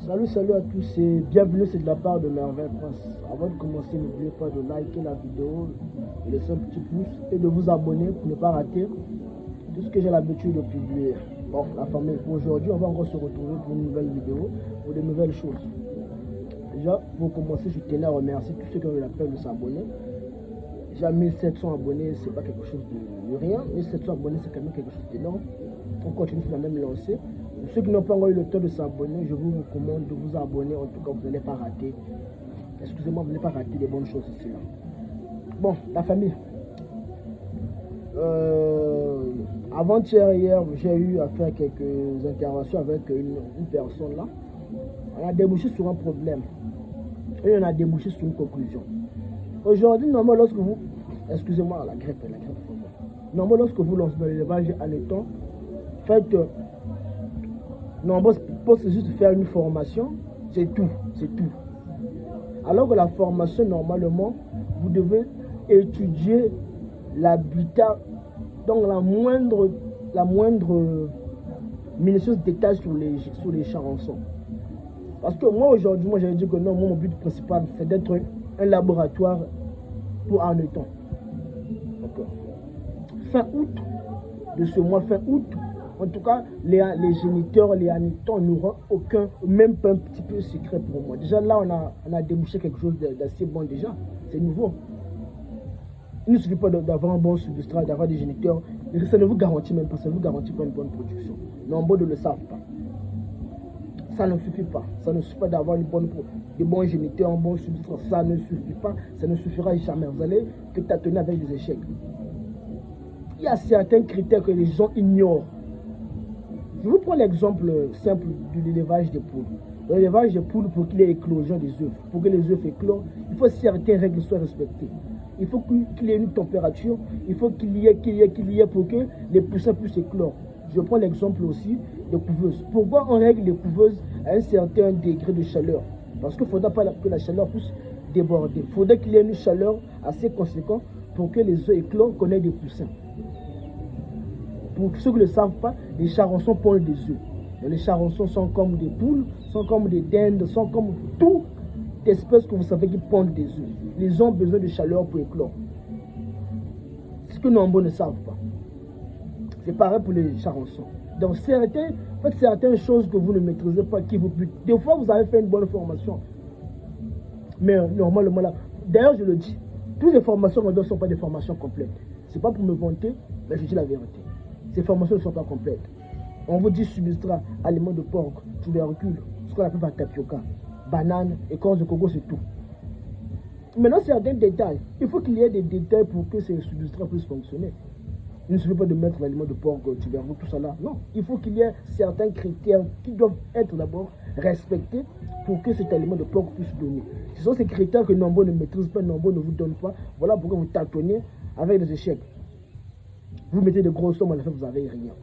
Salut à tous et bienvenue, c'est de la part de Merveille Prince. Avant de commencer, n'oubliez pas de liker la vidéo, de laisser un petit pouce et de vous abonner pour ne pas rater tout ce que j'ai l'habitude de publier. Bon, la famille, pour aujourd'hui, on va encore se retrouver pour une nouvelle vidéo, pour de nouvelles choses. Déjà, pour commencer, je tenais à remercier tous ceux qui ont eu la peine de s'abonner. Déjà 1700 abonnés, c'est pas quelque chose de rien. 1700 abonnés, c'est quand même quelque chose d'énorme. On continue sur la même lancée. Pour ceux qui n'ont pas encore eu le temps de s'abonner, je vous recommande de vous abonner. En tout cas, vous n'allez pas rater. Excusez-moi, vous n'allez pas rater des bonnes choses ici. Là. Bon, la famille. Avant-hier, hier, j'ai eu à faire quelques interventions avec une personne là. On a débouché sur un problème. Et on a débouché sur une conclusion. Aujourd'hui, normalement, lorsque vous... Excusez-moi, la grippe. Normalement, lorsque vous lancez dans l'élevage à l'étang, faites... Normalement, c'est juste faire une formation, c'est tout. Alors que la formation, normalement, vous devez étudier l'habitat, donc la moindre minutieuse détail sur les charançons. Parce que moi, aujourd'hui, j'avais dit que non, mon but principal, c'est d'être un laboratoire pour un étang. Fin août de ce mois, fin août, en tout cas, les géniteurs, les hanetons n'auront aucun, même pas un petit peu secret pour moi. Déjà là, on a débouché quelque chose d'assez bon déjà. C'est nouveau. Il ne suffit pas d'avoir un bon substrat, d'avoir des géniteurs. Ça ne vous garantit même pas, ça ne vous garantit pas une bonne production. Nombre ne le savent pas. Ça ne suffit pas. Ça ne suffit pas d'avoir des bons géniteurs, un bon substrat. Ça ne suffit pas. Ça ne suffira jamais. Vous allez que tâtonner avec des échecs. Il y a certains critères que les gens ignorent. Je vous prends l'exemple simple de l'élevage des poules. Dans l'élevage des poules, pour qu'il y ait éclosion des œufs, pour que les œufs éclorent, il faut que certaines règles soient respectées. Il faut qu'il y ait une température, il faut qu'il y ait pour que les poussins puissent éclore. Je prends l'exemple aussi des couveuses. Pourquoi on règle les couveuses à un certain degré de chaleur? Parce qu'il ne faudra pas que la chaleur puisse déborder. Il faudrait qu'il y ait une chaleur assez conséquente pour que les œufs éclorent, qu'on ait des poussins. Pour ceux qui ne le savent pas, les charançons pondent des œufs. Les charançons sont comme des poules, sont comme des dindes, sont comme toute espèce que vous savez qui pondent des œufs. Ils ont besoin de chaleur pour éclore. C'est ce que nombreux ne savent pas. C'est pareil pour les charançons. Donc faites certaines choses que vous ne maîtrisez pas, qui vous butent. Des fois, vous avez fait une bonne formation. Mais normalement, là, d'ailleurs, je le dis, toutes les formations qu'on donne ne sont pas des formations complètes. Ce n'est pas pour me vanter, mais je dis la vérité. Ces formations ne sont pas complètes. On vous dit substrat, aliments de porc, tubercules, ce qu'on appelle tapioca, banane, écorce de coco, c'est tout. Maintenant, certains détails. Il faut qu'il y ait des détails pour que ces substrats puissent fonctionner. Il ne suffit pas de mettre l'aliment de porc, tubercules, tout ça là. Non, il faut qu'il y ait certains critères qui doivent être d'abord respectés pour que cet aliment de porc puisse donner. Ce sont ces critères que nombreux ne maîtrisent pas, nombreux ne vous donnent pas. Voilà pourquoi vous tâtonnez avec des échecs. Vous mettez de grosses sommes, à la fin, vous n'avez rien.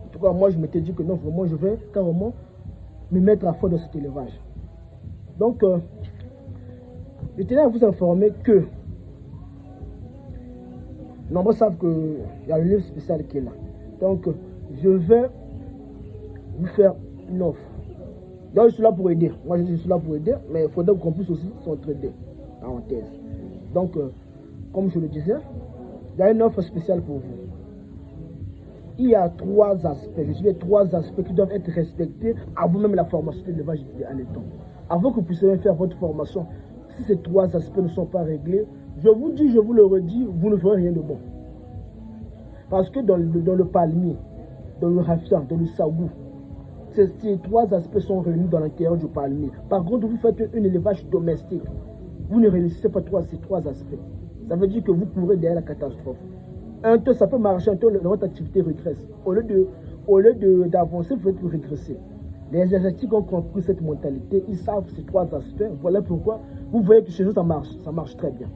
En tout cas, moi, je m'étais dit que non, vraiment, je vais carrément me mettre à fond dans cet élevage. Donc, je tenais à vous informer que nombreux savent qu'il y a le livre spécial qui est là. Donc, je vais vous faire une offre. Donc, je suis là pour aider. Moi, je suis là pour aider, mais il faudrait qu'on puisse aussi s'entraider. Parenthèse. Donc, comme je le disais, il y a une offre spéciale pour vous. Il y a 3 aspects. Je dis 3 aspects qui doivent être respectés avant même la formation de l'élevage à l'étang. Avant que vous puissiez faire votre formation, si ces 3 aspects ne sont pas réglés, je vous dis, je vous le redis, vous ne ferez rien de bon. Parce que dans le palmier, dans le rafia, dans le sagou, ces 3 aspects sont réunis dans l'intérieur du palmier. Par contre, vous faites un élevage domestique. Vous ne réussissez pas ces 3 aspects. Ça veut dire que vous courez derrière la catastrophe. Un temps, ça peut marcher, un temps, votre activité régresse. Au lieu d'avancer, vous faites régresser. Les Asiatiques ont compris cette mentalité, ils savent ces 3 aspects. Voilà pourquoi vous voyez que chez eux, ça marche très bien.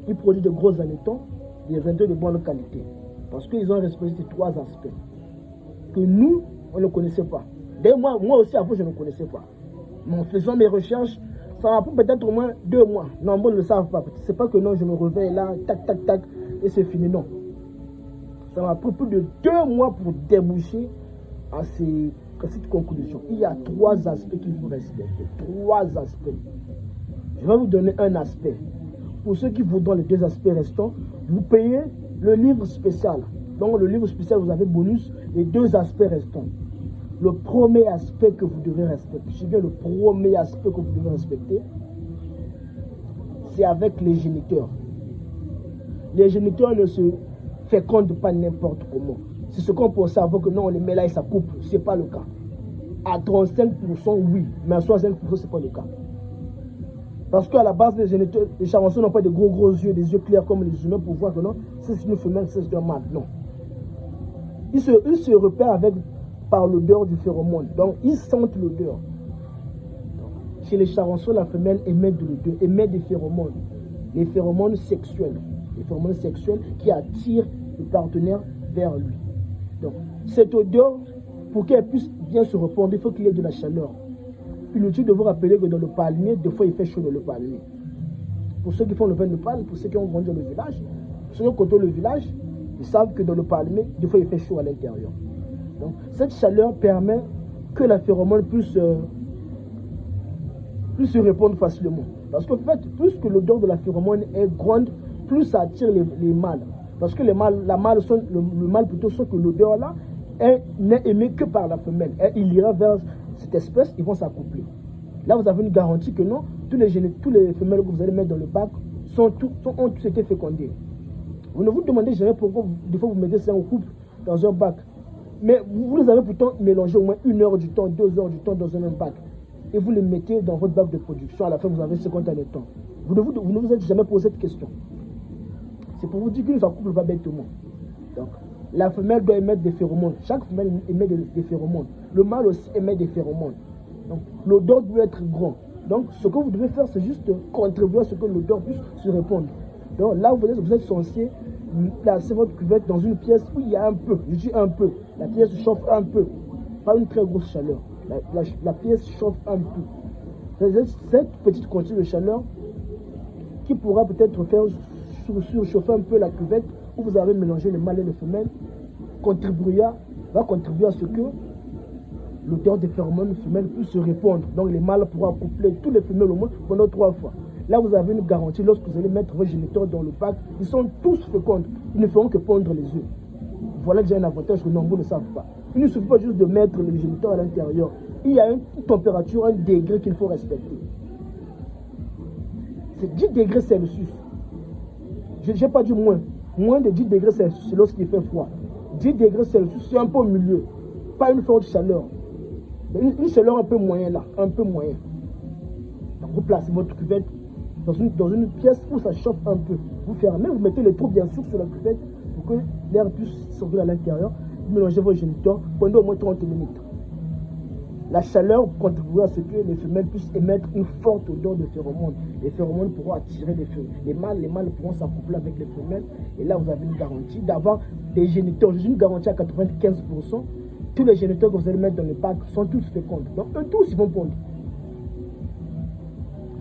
Ils produisent de gros hanetons, des hanetons de bonne qualité. Parce qu'ils ont respecté ces 3 aspects. Que nous, on ne connaissait pas. D'ailleurs, moi aussi, avant, je ne connaissais pas. Mais en faisant mes recherches, ça m'a pris peut-être au moins 2 mois. Nombreux ne le savent pas. C'est pas que non, je me réveille là, tac, tac, tac, et c'est fini. Non. Ça m'a pris plus de 2 mois pour déboucher à cette conclusion. Il y a 3 aspects qu'il faut respecter. 3 aspects. Je vais vous donner un aspect. Pour ceux qui voudront les 2 aspects restants, vous payez le livre spécial. Donc le livre spécial, vous avez bonus les 2 aspects restants. Le premier aspect que vous devez respecter, je veux le premier aspect que vous devez respecter, c'est avec les géniteurs. Les géniteurs ne se fécondent pas n'importe comment. C'est ce qu'on pense avant que non, on les met là et ça coupe. Ce n'est pas le cas. À 35%, oui, mais à 65%, ce n'est pas le cas. Parce qu'à la base, les charançons n'ont pas de gros yeux, des yeux clairs comme les humains pour voir que non, c'est une femelle, c'est un mâle. Non. Ils se repèrent par l'odeur du phéromone. Donc, ils sentent l'odeur. Chez les charançons, la femelle émet de l'odeur, émet des phéromones. Les phéromones sexuels. Les phéromones sexuels qui attirent le partenaire vers lui. Donc, cette odeur, pour qu'elle puisse bien se répandre, il faut qu'il y ait de la chaleur. Inutile de vous rappeler que dans le palmier, des fois il fait chaud dans le palmier. Pour ceux qui font le vin de palme, pour ceux qui ont grandi dans le village, pour ceux qui côtoient le village, ils savent que dans le palmier, des fois il fait chaud à l'intérieur. Donc cette chaleur permet que la phéromone puisse se répandre facilement. Parce qu'en fait, plus que l'odeur de la phéromone est grande, plus ça attire les mâles. Parce que le mâle plutôt sent que l'odeur là n'est émise que par la femelle. Et il ira vers cette espèce, ils vont s'accoupler. Là, vous avez une garantie que non, tous les femelles que vous allez mettre dans le bac ont tous été fécondées. Vous ne vous demandez jamais pourquoi des fois vous mettez 5 couples dans un bac. Mais vous les avez pourtant mélangés au moins 1 heure du temps, 2 heures du temps dans un même bac. Et vous les mettez dans votre bac de production. À la fin, vous avez 50 ans de temps. Vous ne vous êtes jamais posé cette question. C'est pour vous dire qu'ils ne s'accouplent pas bêtement. Donc, la femelle doit émettre des phéromones. Chaque femelle émet des phéromones. Le mâle aussi émet des phéromones. Donc, l'odeur doit être grand. Donc, ce que vous devez faire, c'est juste contribuer à ce que l'odeur puisse se répandre. Donc, là, vous êtes censé placer votre cuvette dans une pièce où il y a un peu. Je dis un peu. La pièce chauffe un peu. Pas une très grosse chaleur. La pièce chauffe un peu. Cette petite quantité de chaleur qui pourra peut-être faire surchauffer un peu la cuvette où vous avez mélangé les mâles et les femelles, va contribuer à ce que l'odeur des phéromones femelles puisse se répandre. Donc les mâles pourront accoupler tous les femelles au moins pendant 3 fois. Là, vous avez une garantie. Lorsque vous allez mettre vos géniteurs dans le bac, ils sont tous fécondes. Ils ne feront que pondre les œufs. Voilà déjà un avantage que nombreux ne savent pas. Il ne suffit pas juste de mettre les géniteurs à l'intérieur. Il y a une température, un degré qu'il faut respecter. C'est 10 degrés Celsius. Je n'ai pas dit moins. Moins de 10 degrés Celsius, c'est lorsqu'il fait froid. 10 degrés Celsius, c'est un peu au milieu. Pas une forte chaleur. Une chaleur un peu moyenne là. Un peu moyenne. Donc vous placez votre cuvette dans une pièce où ça chauffe un peu. Vous fermez, vous mettez les trous bien sûr sur la cuvette pour que l'air puisse sortir à l'intérieur. Vous mélangez vos géniteurs pendant au moins 30 minutes. La chaleur contribuera à ce que les femelles puissent émettre une forte odeur de phéromones. Les phéromones pourront attirer les mâles pourront s'accoupler avec les femelles. Et là, vous avez une garantie d'avoir des géniteurs. J'ai une garantie à 95%. Tous les géniteurs que vous allez mettre dans le bac sont tous fécondes. Donc, eux tous, ils vont pondre.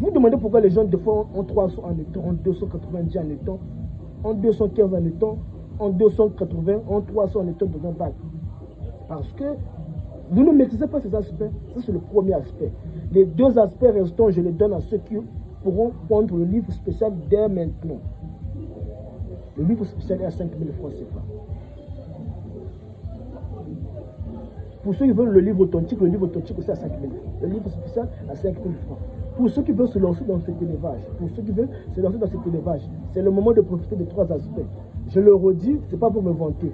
Vous vous demandez pourquoi les gens, des fois, ont 300 en étant, ont 290 en étant, ont 215 en étant, ont 280, ont 300 en étant dans un bac. Parce que vous ne maîtrisez pas ces aspects. Ça, c'est le premier aspect. Les 2 aspects restants, je les donne à ceux qui pourront prendre le livre spécial dès maintenant. Le livre spécial est à 5 000 francs CFA. Pour ceux qui veulent le livre authentique aussi à 5 000 francs. Le livre spécial à 5 000 francs. Pour ceux qui veulent se lancer dans cet élevage, c'est le moment de profiter des 3 aspects. Je le redis, ce n'est pas pour me vanter.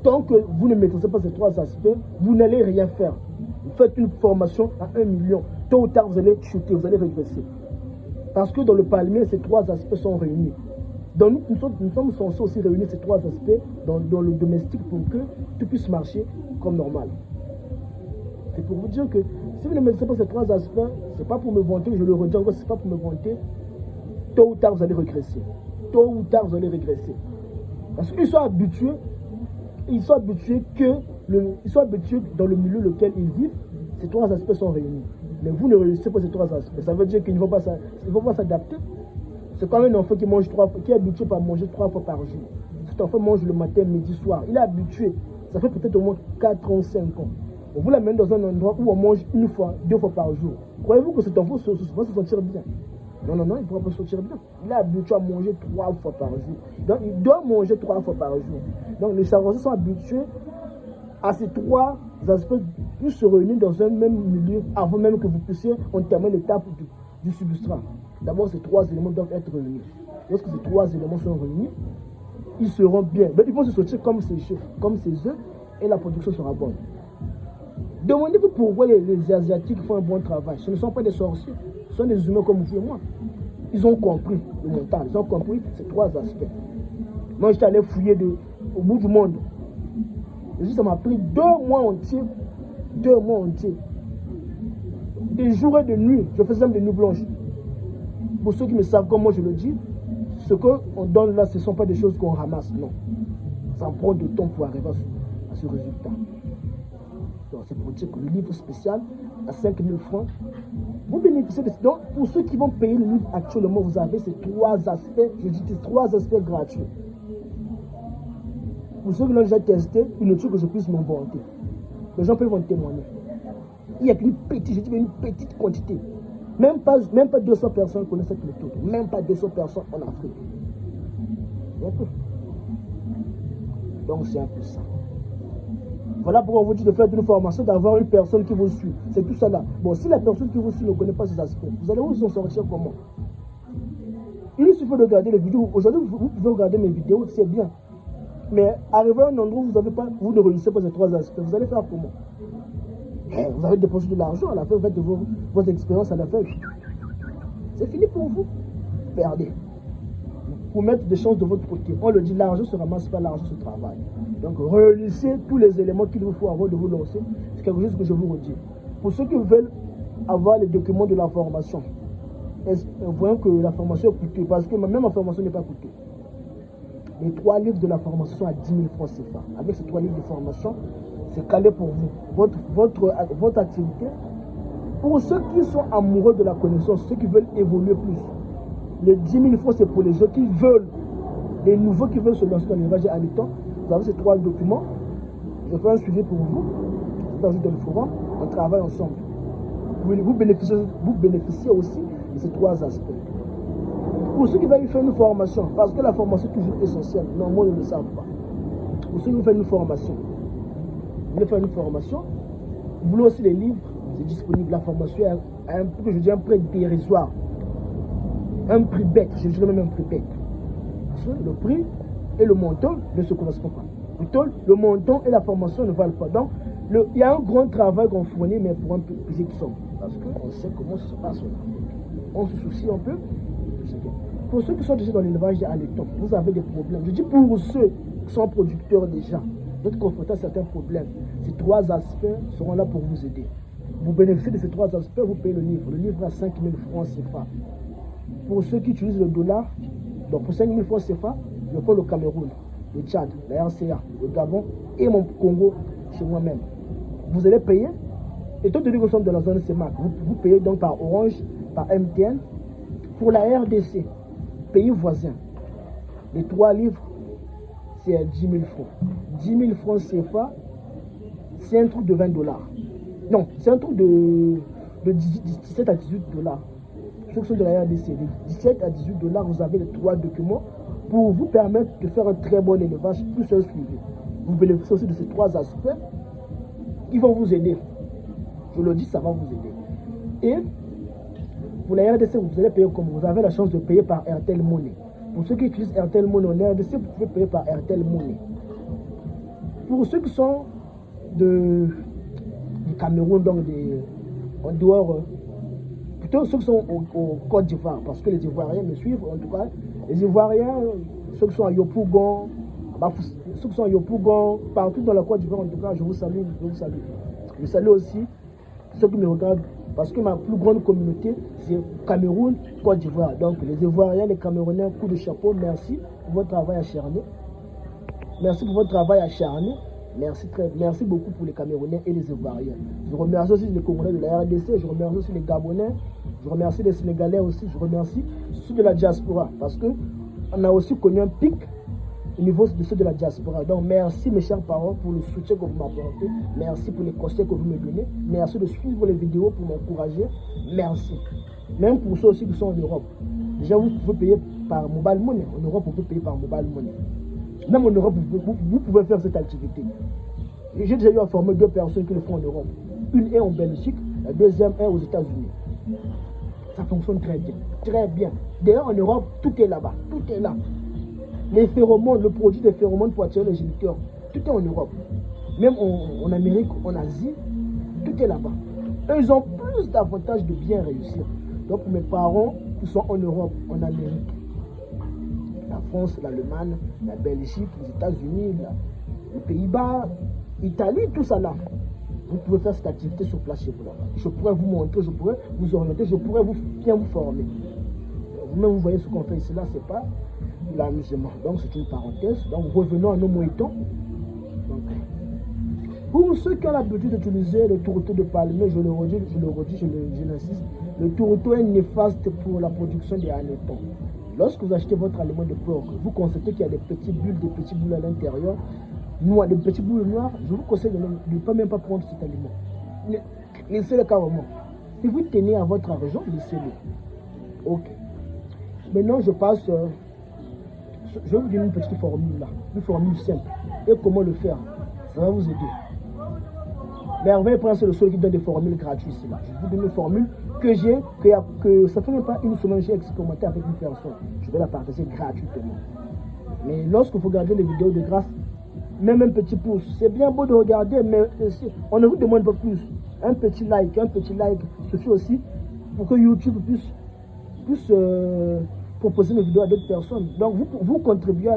Tant que vous ne maîtrisez pas ces 3 aspects, vous n'allez rien faire. Vous faites une formation à 1 million. Tôt ou tard, vous allez chuter, vous allez régresser. Parce que dans le palmier, ces 3 aspects sont réunis. Donc nous sommes censés aussi réunir ces 3 aspects dans le domestique pour que tout puisse marcher comme normal. C'est pour vous dire que si vous ne maîtrisez pas ces 3 aspects, ce n'est pas pour me vanter, je le redis encore, ce n'est pas pour me vanter. Tôt ou tard, vous allez régresser. Parce qu'ils sont habitués. Ils sont habitués dans le milieu lequel ils vivent, ces 3 aspects sont réunis. Mais vous ne réussissez pas ces 3 aspects. Ça veut dire qu'ils ne vont pas s'adapter. C'est comme un enfant qui est habitué à manger 3 fois par jour. Cet enfant mange le matin, midi, soir. Il est habitué. Ça fait peut-être au moins 4 ans, 5 ans. Vous l'amenez dans un endroit où on mange une fois, 2 fois par jour. Croyez-vous que cet enfant va se sentir bien? Non, non, non, il ne pourra pas se sentir bien. Il est habitué à manger 3 fois par jour. Donc, il doit manger 3 fois par jour. Donc, les Chavançais sont habitués à ces 3 aspects pour se réunir dans un même milieu avant même que vous puissiez entamer l'étape du substrat. D'abord, ces 3 éléments doivent être réunis. Lorsque ces 3 éléments sont réunis, ils seront bien. Mais ils vont se sortir comme ces œufs et la production sera bonne. Demandez-vous pourquoi les Asiatiques font un bon travail. Ce ne sont pas des sorciers, ce sont des humains comme vous et moi. Ils ont compris le mental, ils ont compris ces 3 aspects. Moi, j'étais allé fouiller au bout du monde. Et ça m'a pris 2 mois entiers. 2 mois entiers. Des jours et des nuits. Je faisais même des nuits blanches. Pour ceux qui me savent comme moi je le dis, ce qu'on donne là, ce ne sont pas des choses qu'on ramasse, non. Ça prend du temps pour arriver à ce résultat. Donc c'est pour dire que le livre spécial à 5 000 francs, vous bénéficiez de... Donc pour ceux qui vont payer le livre actuellement, vous avez ces 3 aspects, je dis ces 3 aspects gratuits. Pour ceux qui l'ont déjà testé, il ne faut que je puisse m'en vanter. Les gens peuvent en témoigner. Il n'y a qu'une petite quantité. Même pas 200 personnes connaissent cette méthode. Même pas 200 personnes en Afrique. Donc c'est un peu ça. Voilà pourquoi on vous dit de faire une formation, d'avoir une personne qui vous suit. C'est tout ça là. Bon, si la personne qui vous suit ne connaît pas ces aspects, vous allez vous en sortir comment? Il suffit de regarder les vidéos. Aujourd'hui, vous pouvez regarder mes vidéos, c'est bien. Mais arrivé à un endroit où vous ne réussissez pas ces 3 aspects, vous allez faire comment? Vous avez dépensé de l'argent, à la fin, vous faites vos expériences, à la fin, c'est fini pour vous. Perdez. Pour mettre des chances de votre côté. On le dit, l'argent ne se ramasse pas, l'argent se travaille. Donc, réunissez tous les éléments qu'il vous faut avant de vous lancer. C'est quelque chose que je vous redis. Pour ceux qui veulent avoir les documents de la formation, voyons que la formation est coûteuse, parce que même la formation n'est pas coûteuse. Les 3 livres de la formation sont à 10 000 francs CFA. Avec ces 3 livres de formation, c'est calé pour vous. Votre activité. Pour ceux qui sont amoureux de la connaissance, ceux qui veulent évoluer plus, les 10 000 francs, c'est pour les gens qui veulent, les nouveaux qui veulent se lancer dans l'élevage à mi-temps. Vous avez ces 3 documents. Je fais un suivi pour vous. Dans le forum, on travaille ensemble. Vous bénéficiez aussi de ces 3 aspects. Pour ceux qui veulent faire une formation, parce que la formation est toujours essentielle, normalement ils ne le savent pas. Pour ceux qui veulent faire une formation, vous voulez aussi les livres, c'est disponible. La formation à un prix dérisoire. Un prix bête, je dirais même un prix bête. Parce que le prix et le montant ne se correspondent pas. Plutôt, le montant et la formation ne valent pas. Donc, il y a un grand travail qu'on fournit, mais pour un peu petite somme. Parce qu'on sait comment ça se passe. On se soucie un peu. Pour ceux qui sont déjà dans l'élevage à l'étang, vous avez des problèmes. Je dis pour ceux qui sont producteurs déjà, vous êtes confrontés à certains problèmes. Ces 3 aspects seront là pour vous aider. Vous bénéficiez de ces 3 aspects, vous payez le livre. Le livre à 5 000 francs CFA. Pour ceux qui utilisent le dollar, donc pour 5 000 francs CFA, je prends le Cameroun, le Tchad, la RCA, le Gabon et mon Congo chez moi-même. Vous allez payer, étant donné que nous sommes dans la zone CEMAC, vous payez donc par Orange, par MTN. Pour la RDC, pays voisin, les 3 livres, c'est à 10 000 francs. 10 000 francs CFA, c'est un truc de 20 $. Non, c'est un truc de 17 à 18 $. Ceux qui sont de la RDC, de 17 à 18 $, vous avez les 3 documents pour vous permettre de faire un très bon élevage, plus un suivi. Vous bénéficiez aussi de ces 3 aspects qui vont vous aider. Je le dis, ça va vous aider. Et pour la RDC, vous allez payer comme vous avez la chance de payer par Airtel Money. Pour ceux qui utilisent Airtel Money en RDC, vous pouvez payer par Airtel Money. Pour ceux qui sont du Cameroun, donc en dehors, plutôt ceux qui sont au Côte d'Ivoire, parce que les Ivoiriens me suivent, en tout cas, les Ivoiriens, ceux qui sont à Yopougon, ceux qui sont à Yopougon, partout dans la Côte d'Ivoire, en tout cas, je vous salue, je vous salue. Je salue aussi ceux qui me regardent, parce que ma plus grande communauté, c'est Cameroun, Côte d'Ivoire. Donc les Ivoiriens, les Camerounais, coup de chapeau, merci pour votre travail acharné. Merci pour votre travail acharné. Merci beaucoup pour les Camerounais et les Ivoiriens. Je remercie aussi les Congolais de la RDC, je remercie aussi les Gabonais, je remercie les Sénégalais aussi, je remercie ceux de la diaspora, parce qu'on a aussi connu un pic au niveau de ceux de la diaspora. Donc merci mes chers parents pour le soutien que vous m'apportez. Merci pour les conseils que vous me donnez. Merci de suivre les vidéos pour m'encourager. Merci. Même pour ceux aussi qui sont en Europe. Déjà, vous pouvez payer par mobile money. En Europe, vous pouvez payer par mobile money. Même en Europe, vous pouvez faire cette activité. J'ai déjà eu à former 2 personnes qui le font en Europe. Une est en Belgique, la deuxième est aux États-Unis. Ça fonctionne très bien. Très bien. D'ailleurs, en Europe, tout est là-bas. Tout est là. Les phéromones, le produit des phéromones pour attirer les géniteurs, tout est en Europe. Même en Amérique, en Asie, tout est là-bas. Eux, ils ont plus d'avantages de bien réussir. Donc, pour mes parents qui sont en Europe, en Amérique, la France, l'Allemagne, la Belgique, les États-Unis, les Pays-Bas, l'Italie, tout ça là. Vous pouvez faire cette activité sur place chez vous là. Je pourrais vous montrer, je pourrais vous orienter, je pourrais bien vous former. Vous-même, vous voyez ce qu'on fait ici là, c'est pas de l'amusement. Donc, c'est une parenthèse. Donc, revenons à nos moutons. Pour ceux qui ont l'habitude d'utiliser le tourteau de palmier, je le redis, je l'insiste, le tourteau est néfaste pour la production des hannetons. Lorsque vous achetez votre aliment de porc, vous constatez qu'il y a des petites bulles à l'intérieur, noires, des petites boules noires, je vous conseille de ne pas même pas prendre cet aliment. Laissez-le carrément. Si vous tenez à votre argent, laissez-le. Ok. Maintenant, je passe. Je vais vous donner une petite formule là, une formule simple. Et comment le faire? Ça va vous aider. Merveille Prince, c'est le seul qui donne des formules gratuites. Là. Je vous donne une formule que j'ai, que ça fait même pas une semaine, j'ai expérimenté avec une personne. Je vais la partager gratuitement. Mais lorsque vous regardez les vidéos de grâce, même un petit pouce, c'est bien beau de regarder, mais on ne vous demande pas plus. Un petit like suffit aussi pour que YouTube puisse proposer mes vidéos à d'autres personnes. Donc vous contribuez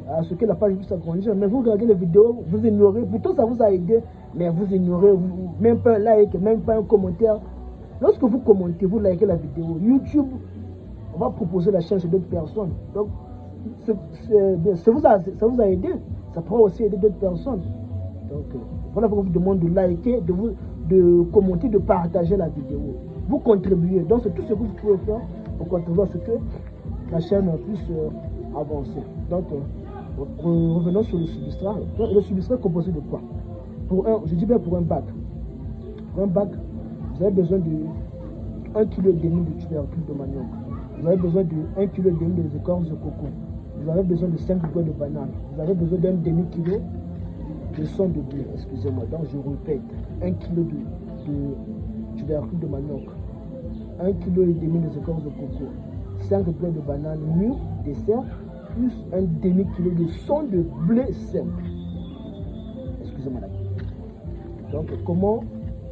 à ce que la page puisse s'agrandir, mais vous regardez les vidéos, vous ignorez, pourtant ça vous a aidé, mais vous ignorez, même pas un like, même pas un commentaire. Lorsque vous commentez, vous likez la vidéo, YouTube va proposer la chaîne chez d'autres personnes. Donc ça vous a aidé, ça pourra aussi aider d'autres personnes. Donc voilà pourquoi je vous demande de liker, de commenter, de partager la vidéo. Vous contribuez, donc c'est tout ce que vous pouvez faire pour contribuer à ce que la chaîne puisse avancer. Donc revenons sur le substrat. Le substrat est composé de quoi? Je dis bien pour un bac. Pour un bac, vous avez besoin de 1,5 kg de tubercules de manioc. Vous avez besoin de 1,5 kg de écorce de coco. Vous avez besoin de 5 grains de banane. Vous avez besoin d'un demi-kilo de sang de blé. Excusez-moi, donc je répète. 1 kg de tubercules de manioc. 1,5 kg de écorce de coco. 5 grains de banane mûre, dessert, plus un demi-kilo de sang de blé simple. Excusez-moi là. Donc, comment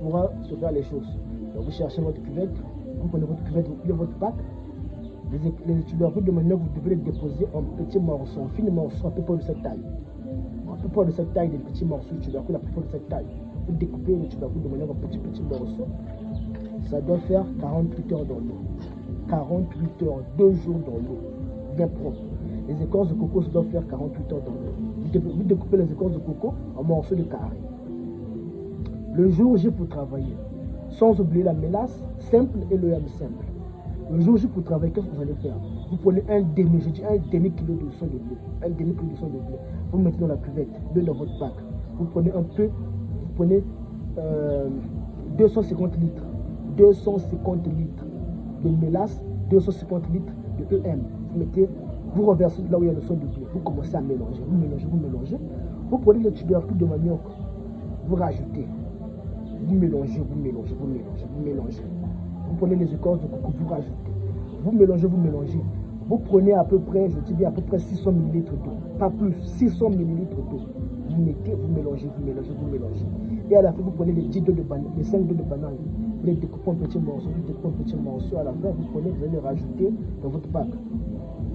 pourra se faire les choses? Donc, vous cherchez votre cuvette, vous prenez votre cuvette, vous pliez votre bac. Les tubercules de manioc, vous devez les déposer en petits morceaux, en fines morceaux, à peu près de cette taille. À peu près de cette taille, des petits morceaux de tubercules, à peu près de cette taille. Vous découpez les tubercules de manioc en petits morceaux. Ça doit faire 48 heures dans l'eau. 48 heures, 2 jours dans l'eau, bien propre. Les écorces de coco, ça doit faire 48 heures dans l'eau. Vous découpez les écorces de coco en morceaux de carré. Le jour J pour travailler, sans oublier la mélasse simple et le yam simple. Le jour J pour travailler, qu'est-ce que vous allez faire? Vous prenez un demi-kilo de sang de blé. Un demi-kilo de sang de blé. Vous mettez dans la cuvette, dans votre bac. Vous prenez un peu, vous prenez 250 litres. 250 litres de mélasse, 250 litres de EM. Vous renversez là où il y a le sang de blé. Vous commencez à mélanger. Vous mélangez. Vous prenez le tubercule de manioc. Vous rajoutez. Vous mélangez. Vous prenez les écorces de coco, vous rajoutez. Vous mélangez. Vous prenez à peu près, je dis bien à peu près 600 ml d'eau. Pas plus, 600 ml d'eau. Vous mettez, vous mélangez. Et à la fin, vous prenez les 10 de banane, les 5 de banane. Vous les découpez en petits morceaux. À la fin, vous allez les rajouter dans votre bac.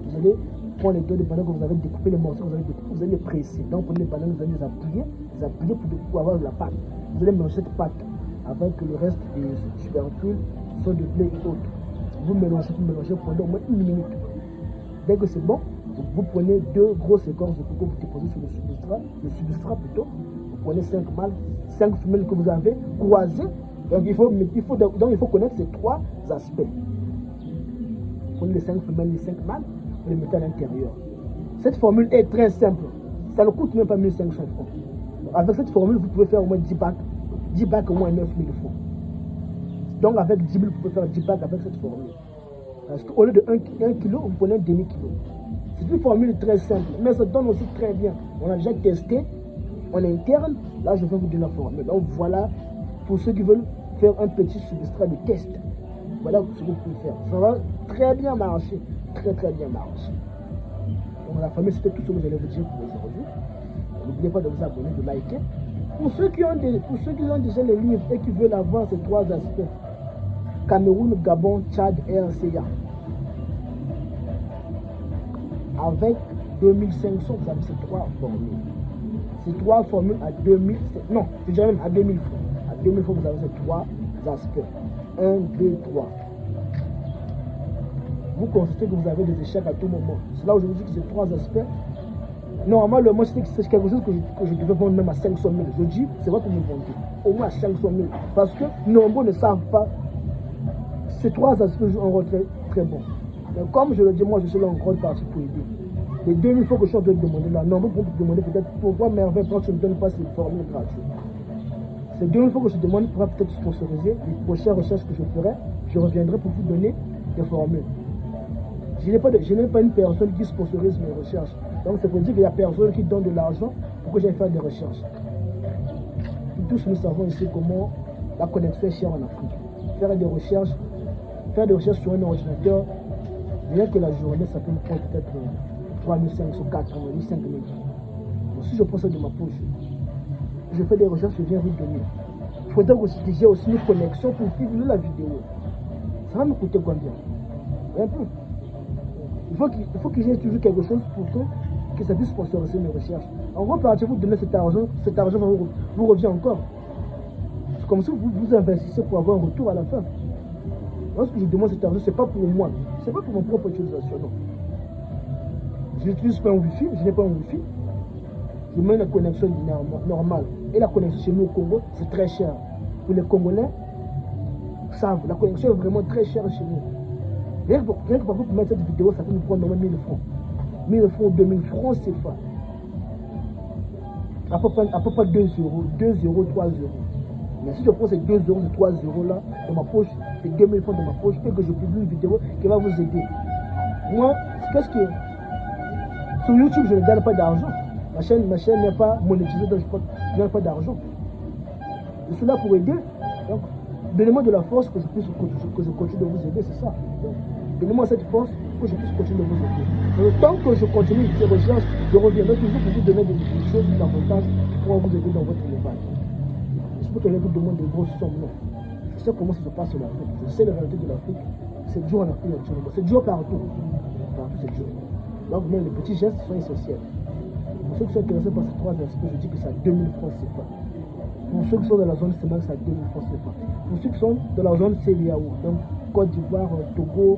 Vous allez prendre les 2 de banane que vous avez découpé, les morceaux que vous avez découpés, vous allez les presser. Donc, vous prenez les bananes, vous allez les appuyer pour avoir la pâte. Vous allez mélanger cette pâte avec le reste des tubercules, soit de blé et autres. Vous mélangez pendant au moins 1 minute. Dès que c'est bon, vous prenez 2 grosses écorces de coco, vous déposez sur le substrat plutôt. Vous prenez 5 mâles, 5 femelles que vous avez croisées. Donc il faut connaître ces 3 aspects. Vous prenez les 5 femelles, les 5 mâles, vous les mettez à l'intérieur. Cette formule est très simple. Ça ne coûte même pas 1500 francs. Avec cette formule, vous pouvez faire au moins 10 packs. 10 packs au moins 9000 francs. Donc avec 10 000, vous pouvez faire 10 packs avec cette formule. Parce qu'au lieu de 1 kilo, vous prenez un demi-kilo. C'est une formule très simple, mais ça donne aussi très bien. On a déjà testé en interne. Là, je vais vous donner la formule. Donc voilà, pour ceux qui veulent faire un petit substrat de test. Voilà ce que vous pouvez faire. Ça va très bien marcher. Très bien marcher. Donc la famille, c'était tout ce que j'allais vous dire pour aujourd'hui. N'oubliez pas de vous abonner, de liker. Pour ceux qui ont déjà les livres et qui veulent avoir ces 3 aspects, Cameroun, Gabon, Tchad, RCA, avec 2500, vous avez ces 3 formules. Ces 3 formules à 2000, non, je dirais même à 2000 francs. À 2000 francs, vous avez ces 3 aspects. 1, 2, 3. Vous constatez que vous avez des échecs à tout moment. C'est là où je vous dis que ces 3 aspects. Normalement, moi, c'est quelque chose que je devais vendre même à 500 000. Je dis, c'est vrai que vous vendez. Au moins à 500 000. Parce que nombreux ne savent pas. Ces 3 aspects jouent un rôle très bon. Mais comme je le dis, moi, je suis là en grande partie pour aider. Les 2000 fois que je suis en train de demander là, nombreux vont me demander peut-être pourquoi merveille quand tu ne me donnes pas ces formules gratuites. Ces 2000 fois que je demande pourra peut-être sponsoriser les prochaines recherches que je ferai. Je reviendrai pour vous donner des formules. Je n'ai pas une personne qui sponsorise mes recherches. Donc c'est pour dire qu'il y a personne qui donne de l'argent pour que j'aille faire des recherches. Tous nous savons ici comment la connexion est chère en Afrique. Faire des recherches sur un ordinateur, rien que la journée, ça peut me prendre peut-être 3500, 4000, 5000. Donc si je prends ça de ma poche, je fais des recherches, je viens vous donner. Il faudrait que j'ai aussi une connexion pour suivre la vidéo. Ça va me coûter combien? Un peu. Il faut que j'ai toujours quelque chose pour que ça puisse sponsoriser mes recherches. En gros, par vous donner cet argent vous revient encore. C'est comme si vous investissez pour avoir un retour à la fin. Lorsque je demande cet argent, ce n'est pas pour moi. Ce n'est pas pour mon propre utilisation, non. Je n'utilise pas un Wi-Fi, je n'ai pas un Wi-Fi. Je mets une connexion normale. Et la connexion chez nous au Congo, c'est très cher. Pour les Congolais, savent, la connexion est vraiment très chère chez nous. Rien que parfois pour mettre cette vidéo, ça peut nous prendre 1000 francs. 1000 francs, 2000 francs, c'est pas. À peu près 2 euros, 2 euros, 3 euros. Mais si je prends ces 2 euros, ces 3 euros là, dans ma poche, c'est 2000 francs dans ma poche, et que je publie une vidéo qui va vous aider. Moi, qu'est-ce que. Sur YouTube, je ne gagne pas d'argent. Ma chaîne n'est pas monétisée, donc je ne gagne pas d'argent. Je suis là pour aider. Donc, donnez-moi de la force que je continue de vous aider, c'est ça. Donnez-moi cette force que je puisse continuer de vous aider. Mais tant que je continue ces recherches, je reviendrai toujours pour vous donner des choses davantage pour vous aider dans votre élevage. Je peux que je vous demande des grosses sommes, non. Je sais comment ça se passe en Afrique. Je sais la réalité de l'Afrique. C'est dur en Afrique actuellement. C'est dur partout. Partout, c'est dur. Donc, même les petits gestes sont essentiels. Pour ceux qui sont intéressés par ces 3 aspects, je dis que c'est à 2000 francs CFA. Pour ceux qui sont dans la zone CEMAC, c'est à 2000 francs CFA. Pour ceux qui sont dans la zone CEDEAO, donc Côte d'Ivoire, Togo,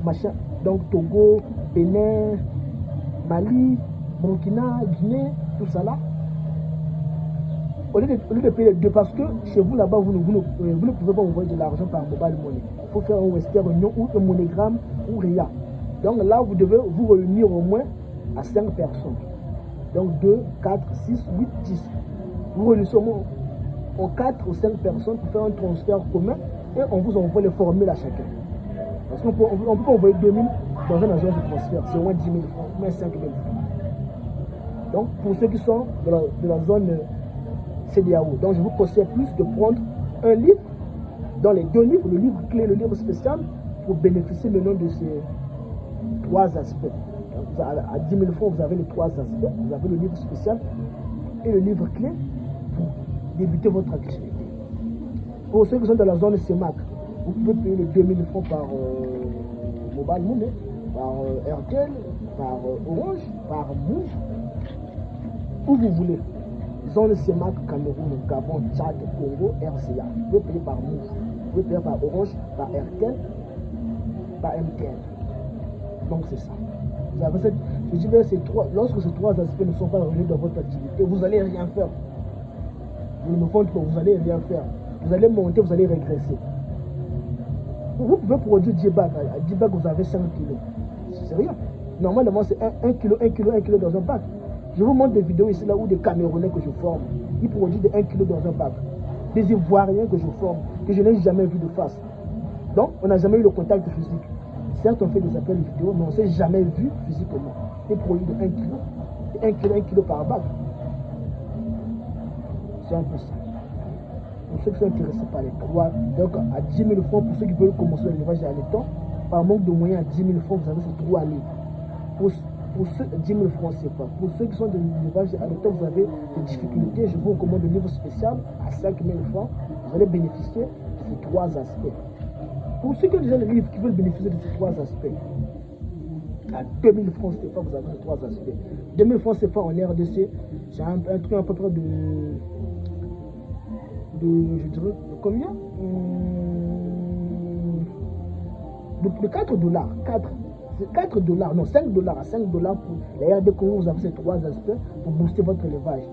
machin, donc Togo, Bénin, Mali, Burkina, Guinée, tout ça là. Au lieu de payer les deux, parce que chez vous là-bas, vous ne pouvez pas envoyer de l'argent par mobile money. Il faut faire un Western Union ou un MoneyGram ou RIA. Donc là, vous devez vous réunir au moins à 5 personnes. Donc 2, 4, 6, 8, 10. Vous réunissez au moins en 4 ou 5 personnes pour faire un transfert commun et on vous envoie les formules à chacun. Parce qu'on ne peut pas envoyer 2000 dans une agence de transfert. C'est au moins 10 000 francs, au moins 5 000 francs. Donc pour ceux qui sont de la zone CEDEAO, donc je vous conseille plus de prendre un livre, dans les 2 livres, le livre clé et le livre spécial, pour bénéficier maintenant de ces 3 aspects. Donc, à 10 000 francs, vous avez les 3 aspects. Vous avez le livre spécial et le livre clé pour débuter votre activité. Pour ceux qui sont dans la zone CEMAC, vous pouvez payer les 2000 francs par mobile money, par RTL, par Orange, par Move, où vous voulez. Zone CEMAC, Cameroun, Gabon, Tchad, Congo, RCA. Vous pouvez payer par Move, vous pouvez payer par Orange, par RTL, par MTN. Donc c'est ça. Vous avez je dirais lorsque ces 3 aspects ne sont pas revenus dans votre activité, vous n'allez rien faire. Vous ne me comptez pas, vous n'allez rien faire. Vous allez monter, vous allez régresser. Vous pouvez produire 10 bacs. À 10 bacs, vous avez 5 kilos. C'est rien. Normalement, c'est 1 kilo, 1 kilo, 1 kilo dans un bac. Je vous montre des vidéos ici là où des Camerounais que je forme, ils produisent de 1 kilo dans un bac. Des Ivoiriens que je forme, que je n'ai jamais vu de face. Donc, on n'a jamais eu le contact physique. Certes, on fait des appels vidéo, mais on ne s'est jamais vu physiquement. Des produits de 1 kilo. 1 kilo par bac. C'est un peu ça. Pour ceux qui sont intéressés par les 3, donc à 10 000 francs, pour ceux qui veulent commencer l'élevage à l'étang, par manque de moyens, à 10 000 francs, vous avez ces 3 années. Pour ceux, 10 000 francs, c'est pas. Pour ceux qui sont de l'élevage à l'étang, vous avez des difficultés. Je vous recommande le livre spécial à 5 000 francs. Vous allez bénéficier de ces 3 aspects. Pour ceux qui ont déjà le livre qui veulent bénéficier de ces 3 aspects, à 2 000 francs CFA, vous avez ces 3 aspects. 2 000 francs CFA en RDC, j'ai un truc à peu près de je dirais, de combien de 4 dollars. 4 dollars, non, 5 dollars. À 5 dollars pour la RD Congo, vous avez ces 3 aspects pour booster votre élevage.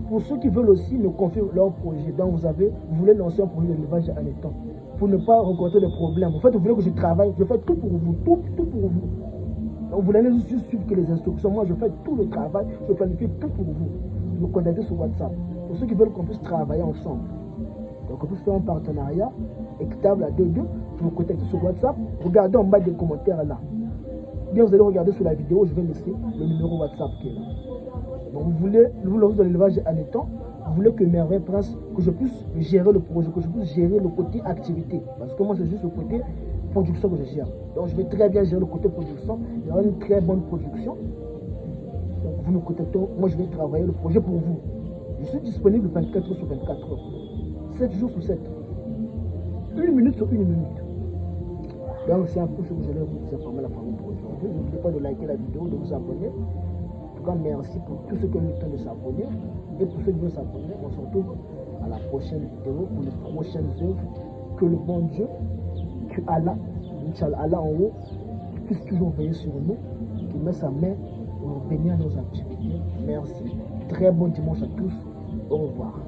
Pour ceux qui veulent aussi me confier leur projet, donc vous voulez lancer un projet d'élevage à l'étang, pour ne pas rencontrer des problèmes. En fait, vous voulez que je travaille, je fais tout pour vous, tout pour vous. Donc, vous allez juste suivre que les instructions. Moi, je fais tout le travail, je planifie tout pour vous. Vous me contactez sur WhatsApp. Pour ceux qui veulent qu'on puisse travailler ensemble. Donc, on peut faire un partenariat équitable à 2-2. Vous me contactez sur WhatsApp. Regardez en bas des commentaires là. Bien, vous allez regarder sur la vidéo, je vais laisser le numéro WhatsApp qui est là. Donc, vous lancez dans l'élevage à l'étang. Vous voulez que Merveille Prince, que je puisse gérer le projet, que je puisse gérer le côté activité. Parce que moi, c'est juste le côté production que je gère. Donc, je vais très bien gérer le côté production. Il y aura une très bonne production. Donc, vous me contactez. Moi, je vais travailler le projet pour vous. Je suis disponible 24 heures sur 24 heures. 7 jours sur 7. 1 minute sur 1 minute. Donc, c'est un peu ce que je vais vous informer la famille pour aujourd'hui. N'oubliez pas de liker la vidéo, de vous abonner. En tout cas, merci pour tous ceux qui ont eu le temps de s'abonner. Et pour ceux qui veulent s'abonner, on se retrouve à la prochaine vidéo pour les prochaines œuvres. Que le bon Dieu, que Allah, Inch'Allah, Allah en haut, puisse toujours veiller sur nous, qu'il met sa main pour bénir nos activités. Merci. Très bon dimanche à tous. Au revoir.